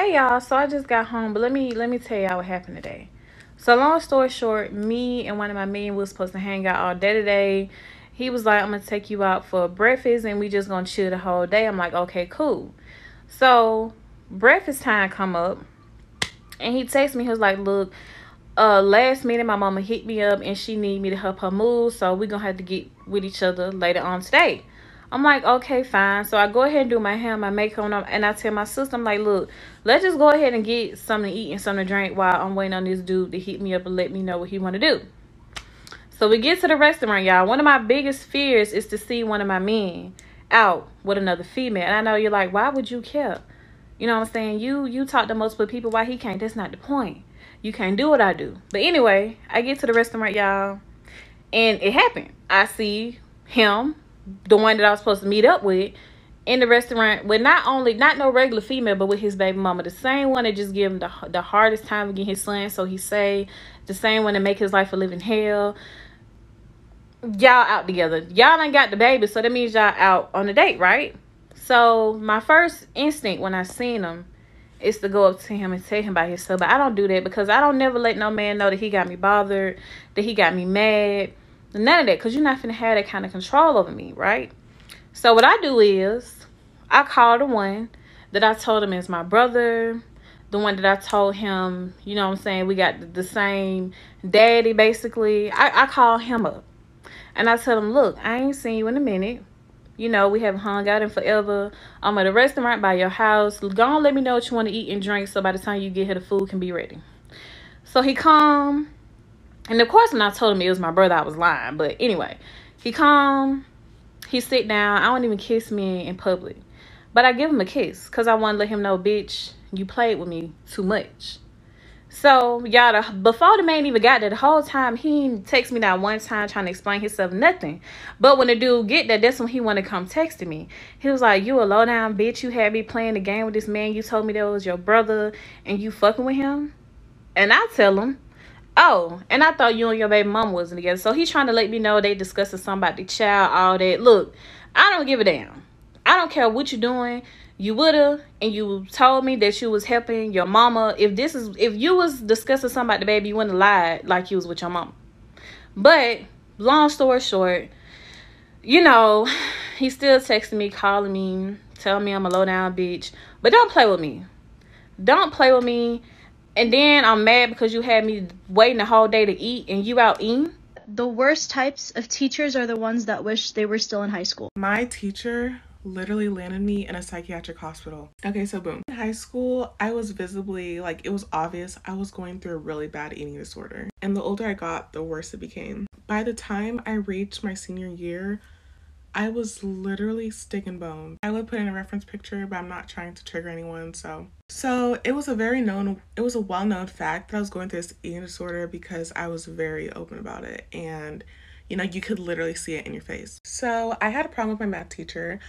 Hey y'all, so I just got home, but let me tell y'all what happened today. So long story short, me and one of my men was supposed to hang out all day today. He was like, I'm gonna take you out for breakfast and we just gonna chill the whole day. I'm like, okay, cool. So breakfast time come up and he texts me, he was like, look, last minute my mama hit me up and she need me to help her move, so we gonna have to get with each other later on today. I'm like, okay, fine. So I go ahead and do my hair, my makeup, and I tell my sister, I'm like, look, let's just go ahead and get something to eat and something to drink while I'm waiting on this dude to hit me up and let me know what he want to do. So we get to the restaurant, y'all. One of my biggest fears is to see one of my men out with another female. And I know you're like, why would you care? You know what I'm saying? You talk to multiple people, why he can't? That's not the point. You can't do what I do. But anyway, I get to the restaurant, y'all, and it happened. I see him, the one that I was supposed to meet up with, in the restaurant with not no regular female, but with his baby mama, the same one that just give him the hardest time getting his son, so he say, the same one that make his life a living hell. Y'all out together. Y'all ain't got the baby, so that means y'all out on a date, right? So my first instinct when I seen him is to go up to him and tell him about himself, but I don't do that because I don't never let no man know that he got me bothered, that he got me mad, none of that, because you're not finna have that kind of control over me, right? So what I do is I call the one that I told him is my brother, the one that I told him, you know what I'm saying, we got the same daddy basically. I call him up and I tell him, look, I ain't seen you in a minute. You know, we haven't hung out in forever. I'm at a restaurant by your house. Go on, let me know what you want to eat and drink so by the time you get here, the food can be ready. So he come. And of course, when I told him it was my brother, I was lying. But anyway, he come. He sit down. I don't even kiss me in public. But I give him a kiss because I want to let him know, bitch, you played with me too much. So, y'all, before the man even got there, the whole time, he didn't text me that one time trying to explain himself, nothing. But when the dude get there, that's when he want to come texting me. He was like, you a low down bitch. You had me playing the game with this man. You told me that was your brother and you fucking with him. And I tell him, oh, and I thought you and your baby mama wasn't together. So he's trying to let me know they discussing something about the child, all that. Look, I don't give a damn. I don't care what you're doing. You woulda, and you told me that you was helping your mama. If you was discussing something about the baby, you wouldn't have lied like you was with your mama. But long story short, you know, he's still texting me, calling me, telling me I'm a low down bitch. But don't play with me. Don't play with me. And then I'm mad because you had me waiting the whole day to eat and you out eating. The worst types of teachers are the ones that wish they were still in high school. My teacher literally landed me in a psychiatric hospital. Okay, so boom. In high school, I was visibly, like, it was obvious I was going through a really bad eating disorder. And the older I got, the worse it became. By the time I reached my senior year, I was literally stick and bone. I would put in a reference picture, but I'm not trying to trigger anyone, so it was a well-known fact that I was going through this eating disorder because I was very open about it, and you know, you could literally see it in your face. So I had a problem with my math teacher.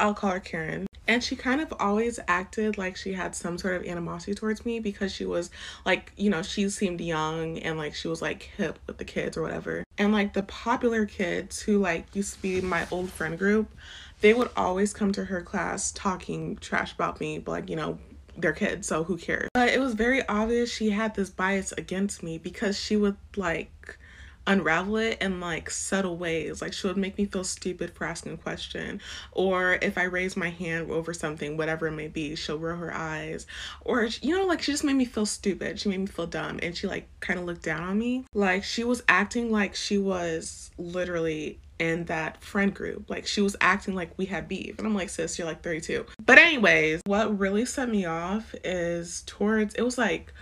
I'll call her Karen. And she kind of always acted like she had some sort of animosity towards me because she was like, you know, she seemed young and like she was like hip with the kids or whatever. And like the popular kids who like used to be my old friend group, they would always come to her class talking trash about me, but like, you know, they're kids, so who cares? But it was very obvious she had this bias against me because she would like unravel it in like subtle ways. Like she would make me feel stupid for asking a question, or if I raise my hand over something, whatever it may be, she'll roll her eyes, or you know, like she just made me feel stupid. She made me feel dumb, and she like kind of looked down on me. Like she was acting like she was literally in that friend group. Like she was acting like we had beef, and I'm like, sis, you're like 32. But anyways, what really set me off is it was like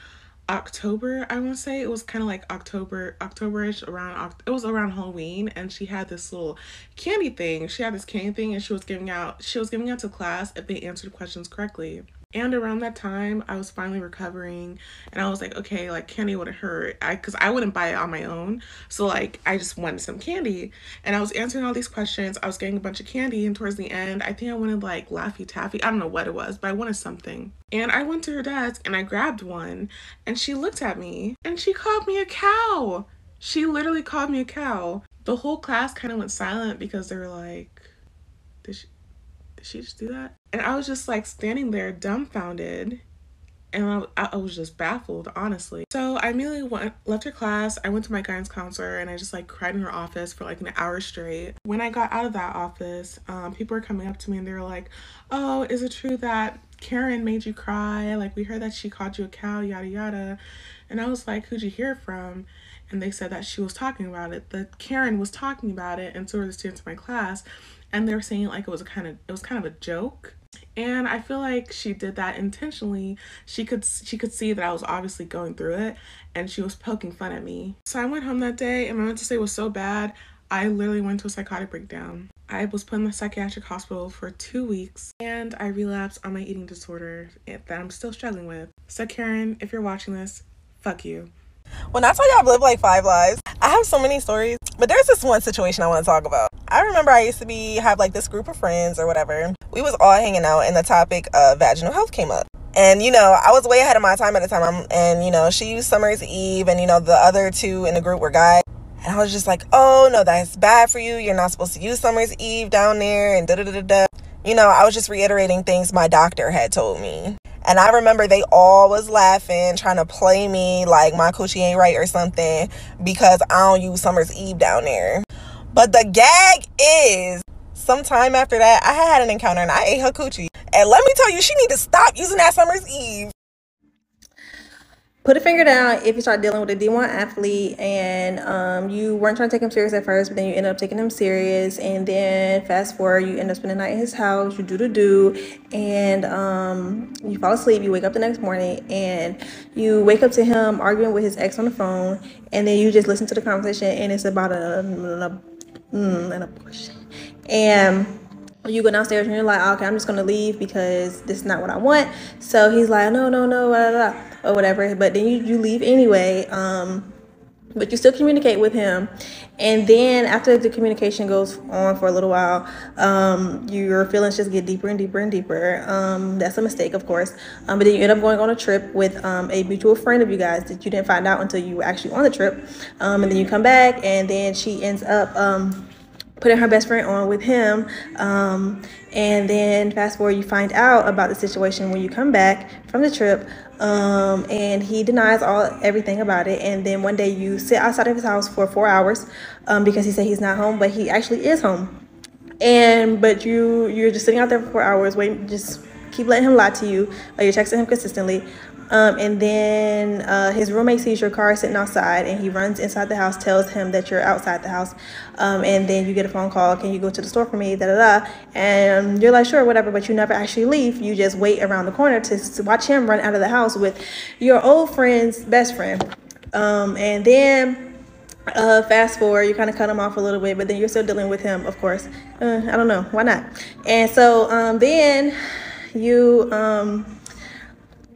October, I want to say. It was kind of like October-ish, it was around Halloween, and she had this little candy thing. She had this candy thing, and she was giving out to class if they answered questions correctly. And around that time, I was finally recovering, and I was like, okay, like candy wouldn't hurt, because I wouldn't buy it on my own, so like I just wanted some candy. And I was answering all these questions, I was getting a bunch of candy, and towards the end, I think I wanted like Laffy Taffy, I don't know what it was, but I wanted something. And I went to her desk and I grabbed one, and she looked at me and she called me a cow. She literally called me a cow. The whole class kind of went silent because they were like, did she just do that? And I was just like standing there dumbfounded, And I was just baffled, honestly. So I immediately left her class. I went to my guidance counselor and I just like cried in her office for like an hour straight. When I got out of that office, people were coming up to me and they were like, "Oh, is it true that Karen made you cry? Like, we heard that she called you a cow, yada yada." And I was like, "Who'd you hear from?" And they said that she was talking about it. That Karen was talking about it, and so were the students in my class. And they were saying like it was kind of a joke. And I feel like she did that intentionally. She could see that I was obviously going through it, and she was poking fun at me. So I went home that day, and my mental state was so bad, I literally went to a psychotic breakdown. I was put in the psychiatric hospital for 2 weeks, and I relapsed on my eating disorder that I'm still struggling with. So Karen, if you're watching this, fuck you. When I tell you I've lived like 5 lives, I have so many stories, but there's this one situation I want to talk about. I remember I used to have like this group of friends or whatever. We was all hanging out and the topic of vaginal health came up. And, I was way ahead of my time at the time. And, she used Summer's Eve and, the other two in the group were guys. And I was just like, oh, no, that's bad for you. You're not supposed to use Summer's Eve down there and da-da-da-da-da. I was just reiterating things my doctor had told me. And I remember they all was laughing, trying to play me like my coochie ain't right or something because I don't use Summer's Eve down there. But the gag is, sometime after that, I had an encounter and I ate her coochie. And let me tell you, she need to stop using that Summer's Eve. Put a finger down if you start dealing with a D1 athlete and you weren't trying to take him serious at first, but then you end up taking him serious, and then fast forward, you end up spending the night in his house, you do, and you fall asleep, you wake up the next morning, and you wake up to him arguing with his ex on the phone, and then you just listen to the conversation, and it's about an abortion. And you go downstairs and you're like, okay, I'm just gonna leave because this is not what I want. So he's like, no, blah, blah, blah, or whatever. But then you leave anyway. But you still communicate with him. And then after the communication goes on for a little while, your feelings just get deeper and deeper and deeper. That's a mistake, of course. But then you end up going on a trip with a mutual friend of you guys that you didn't find out until you were actually on the trip. And then you come back, and then she ends up putting her best friend on with him, and then fast forward, you find out about the situation when you come back from the trip, and he denies everything about it. And then one day you sit outside of his house for 4 hours because he said he's not home, but he actually is home. But you're just sitting out there for 4 hours waiting, just keep letting him lie to you. You're texting him consistently. And then his roommate sees your car sitting outside, and he runs inside the house, tells him that you're outside the house. And then you get a phone call, can you go to the store for me, da-da-da. And you're like, sure, whatever, but you never actually leave. You just wait around the corner to watch him run out of the house with your old friend's best friend. And then fast forward, you kind of cut him off a little bit, but then you're still dealing with him, of course. I don't know, why not? And so then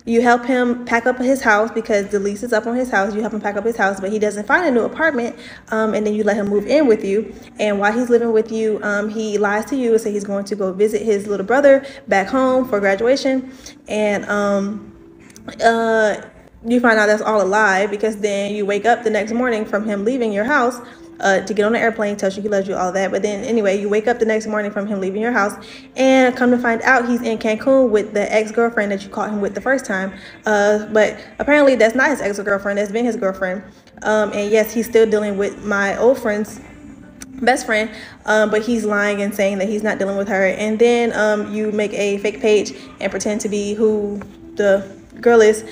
you help him pack up his house because the lease is up on his house. You help him pack up his house, but he doesn't find a new apartment. And then you let him move in with you. And while he's living with you, he lies to you and says he's going to go visit his little brother back home for graduation. And you find out that's all a lie, because then you wake up the next morning from him leaving your house to get on the airplane, tells you he loves you, all that. But then anyway, you wake up the next morning from him leaving your house, and come to find out he's in Cancun with the ex-girlfriend that you caught him with the first time. But apparently that's not his ex-girlfriend, that's been his girlfriend. And yes, he's still dealing with my old friend's best friend, but he's lying and saying that he's not dealing with her. And then you make a fake page and pretend to be who the girl is,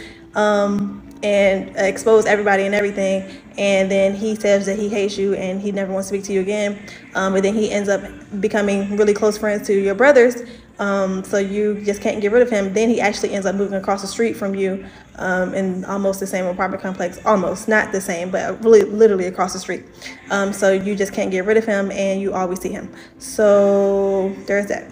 and expose everybody and everything. And then he says that he hates you and he never wants to speak to you again. But then he ends up becoming really close friends to your brothers. So you just can't get rid of him. Then he actually ends up moving across the street from you, in almost the same apartment complex. Almost, not the same, but really literally across the street. So you just can't get rid of him, and you always see him. So there's that.